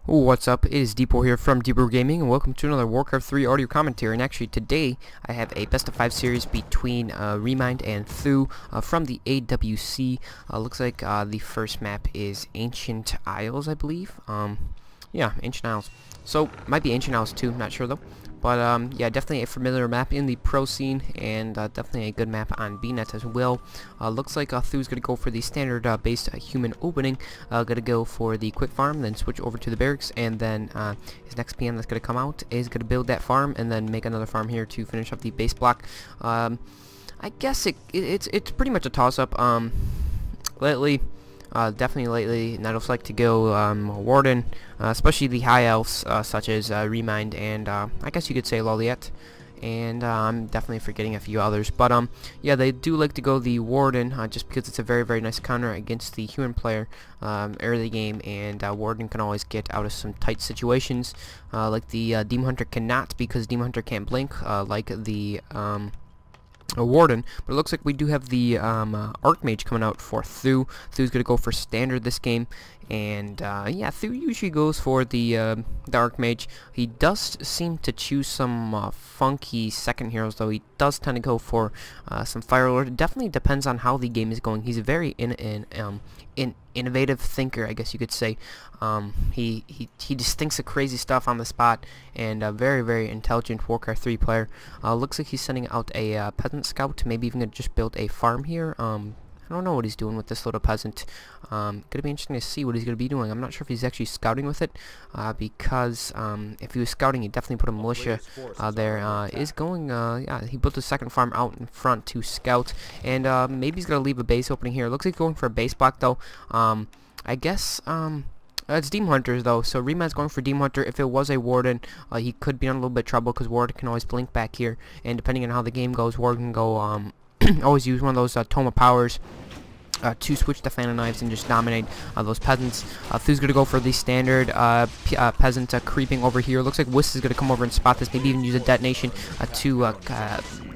What's up? It is Depor here from DPorGaming, and welcome to another Warcraft 3 audio commentary. And actually today I have a best of 5 series between ReMinD and Th000 from the AWC. Looks like the first map is Ancient Isles, I believe. Yeah, Ancient Isles. So might be Ancient Isles too, not sure though. But yeah, definitely a familiar map in the pro scene, and definitely a good map on BNet as well. Looks like Th000's going to go for the standard based human opening. Going to go for the quick farm, then switch over to the barracks, and then his next PM that's going to come out is going to build that farm, and then make another farm here to finish up the base block. I guess it's pretty much a toss-up. Definitely lately, Nettles like to go Warden, especially the high elves such as ReMinD and I guess you could say Loliet, and I'm definitely forgetting a few others. But yeah, they do like to go the Warden just because it's a very nice counter against the human player early game, and Warden can always get out of some tight situations like the Demon Hunter cannot, because Demon Hunter can't blink like the a Warden. But it looks like we do have the Archmage coming out for Th000. Th000's gonna go for standard this game, and yeah, Th000 usually goes for the Archmage. He does seem to choose some funky second heroes, though. He does tend to go for some Firelord. It definitely depends on how the game is going. He's a very innovative thinker, I guess you could say. He just thinks of crazy stuff on the spot, and a very intelligent Warcraft 3 player. Looks like he's sending out a peasant scout, maybe even gonna just build a farm here. I don't know what he's doing with this little peasant. Gonna be interesting to see what he's gonna be doing. I'm not sure if he's actually scouting with it, because if he was scouting, he'd definitely put a militia there. Yeah, he built a second farm out in front to scout, and maybe he's gonna leave a base opening here. Looks like he's going for a base block though. I guess it's Demon Hunters though, so ReMinD's going for Demon Hunter. If it was a Warden, he could be in a little bit of trouble, because Warden can always blink back here, and depending on how the game goes, Warden can go always use one of those Toma powers to switch the Fan of Knives and just dominate those peasants. Th000's going to go for the standard peasant creeping over here. Looks like Wisp is going to come over and spot this, maybe even use a detonation to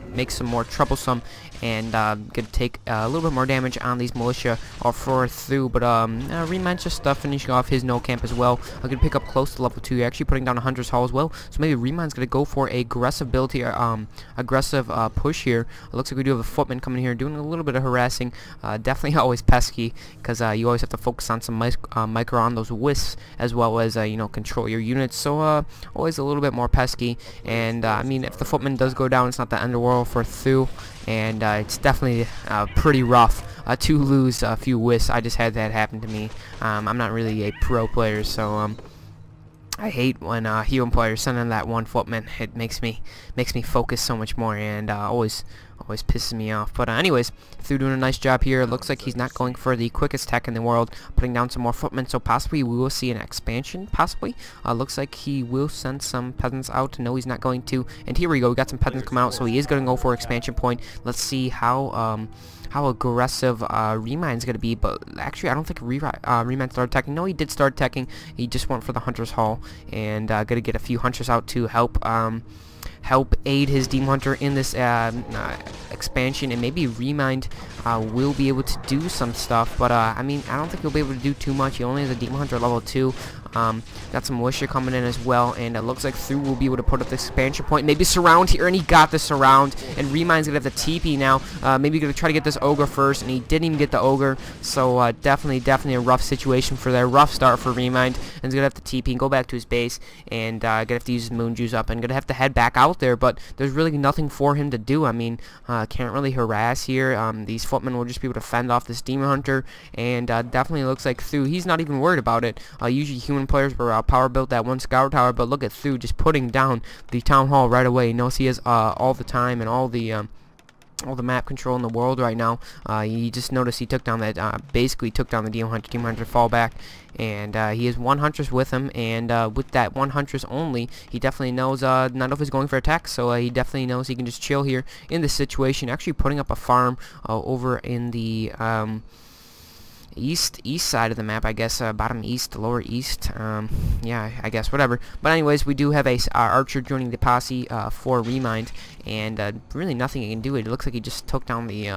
make some more troublesome, and gonna take a little bit more damage on these militia for Th000. But ReMinD's just finishing off his no camp as well. I'm gonna pick up close to level 2, actually putting down a Hunter's Hall as well. So maybe ReMinD's gonna go for a aggressive build here, aggressive push here. It looks like we do have a footman coming here doing a little bit of harassing. Definitely always pesky, because you always have to focus on some micro on those wisps, as well as you know, control your units. So always a little bit more pesky. And I mean, if the footman does go down, it's not the end of the world for Th000. And it's definitely pretty rough to lose a few wisps. I just had that happen to me. I'm not really a pro player, so I hate when human players send in that one footman. It makes me focus so much more, and always pisses me off. But anyways, Th000 doing a nice job here. It looks like he's not going for the quickest tech in the world, putting down some more footmen, so possibly we will see an expansion, possibly. Looks like he will send some peasants out. No, he's not going to. And here we go, we got some peasants come out, so he is going to go for expansion point. Let's see how aggressive ReMinD's going to be. But actually, I don't think ReMinD started teching. No, he did start teching. He just went for the Hunter's Hall, and going to get a few Hunters out to help aid his Demon Hunter in this expansion, and maybe ReMinD will be able to do some stuff, but I mean, I don't think he'll be able to do too much. He only has a Demon Hunter level 2. Got some militia coming in as well, and it looks like Th000 will be able to put up the expansion point, maybe surround here, and he got the surround, and ReMinD's gonna have the TP now. Maybe gonna try to get this ogre first, and he didn't even get the ogre, so definitely a rough situation for there. Rough start for ReMinD, and he's gonna have to TP and go back to his base, and gonna have to use his moon juice up, and gonna have to head back out there. But there's really nothing for him to do. I mean, can't really harass here. These footmen will just be able to fend off this Demon Hunter, and definitely looks like Th000, he's not even worried about it. Usually human players were power built that one scout tower, but look at Th000 just putting down the town hall right away. He knows he has all the time and all the map control in the world right now. He just noticed he took down that, basically took down the Demon Hunter. Demon Hunter fall back, and he has one Huntress with him, and with that one Huntress only, he definitely knows none of is going for attack, so he definitely knows he can just chill here in this situation. Actually putting up a farm over in the east side of the map, I guess, bottom east, lower east, yeah, I guess, whatever. But anyways, we do have a archer joining the posse for ReMinD, and really nothing he can do. It looks like he just took down the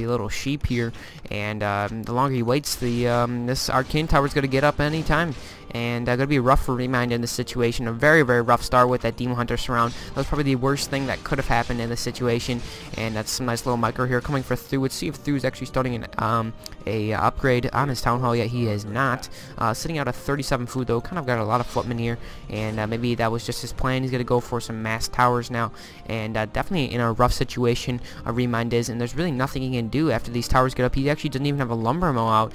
little sheep here, and the longer he waits, the this arcane tower is going to get up anytime. and gonna be rough for ReMinD in this situation. A very, very rough start with that Demon Hunter surround. That was probably the worst thing that could have happened in this situation, and that's some nice little micro here coming for Th000. Let's see if Th000 is actually starting an upgrade on his Town Hall yet. He is not. Sitting out a 37 food though, kind of got a lot of footmen here, and maybe that was just his plan. He's gonna go for some mass towers now, and definitely in a rough situation ReMinD is, and there's really nothing he can do after these towers get up. He actually doesn't even have a lumber mill out.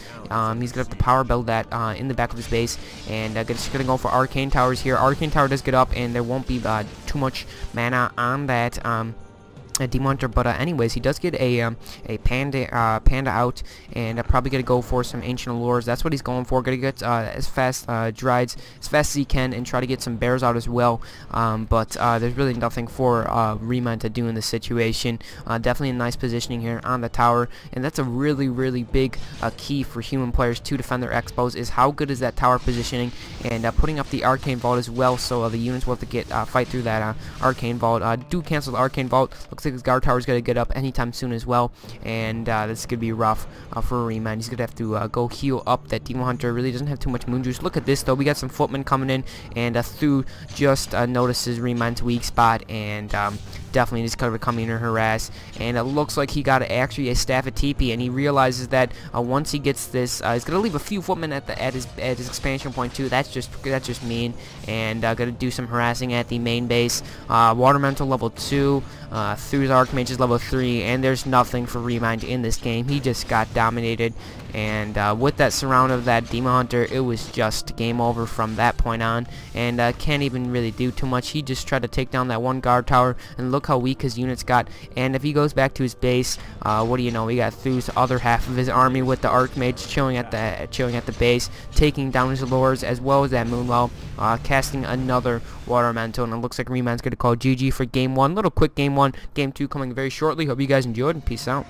He's gonna have to power build that in the back of his base, and just gonna go for arcane towers here. Arcane tower does get up, and there won't be too much mana on that Demon Hunter, but anyways, he does get a panda out, and probably gonna go for some ancient allures. That's what he's going for. Gonna get as fast drides as fast as he can, and try to get some bears out as well. But there's really nothing for ReMinD to do in this situation. Definitely a nice positioning here on the tower, and that's a really, really big key for human players to defend their expos. Is how good is that tower positioning, and putting up the arcane vault as well, so the units will have to get fight through that arcane vault. Do cancel the arcane vault. Looks like his guard tower is going to get up anytime soon as well, and this is going to be rough for ReMinD. He's going to have to go heal up that Demon Hunter. Really doesn't have too much moon juice. Look at this though, we got some footmen coming in, and Th000 just notices ReMinD's weak spot, and definitely just kind of coming in and harass, and it looks like he got actually a staff at TP, and he realizes that once he gets this, he's gonna leave a few footmen at his expansion point too. That's just mean, and gonna do some harassing at the main base. Water Mental level 2, Th000's Archmage is level 3, and there's nothing for ReMinD in this game. He just got dominated, and with that surround of that Demon Hunter, it was just game over from that point on, and can't even really do too much. He just tried to take down that one guard tower, and look how weak his units got. And if he goes back to his base, what do you know, we got Th000's other half of his army with the Archmage chilling at the base, taking down his lures as well as that Moonwell, casting another Water Mental, and it looks like ReMinD's going to call GG for game 1. Little quick game 1. Game 2 coming very shortly. Hope you guys enjoyed, and peace out.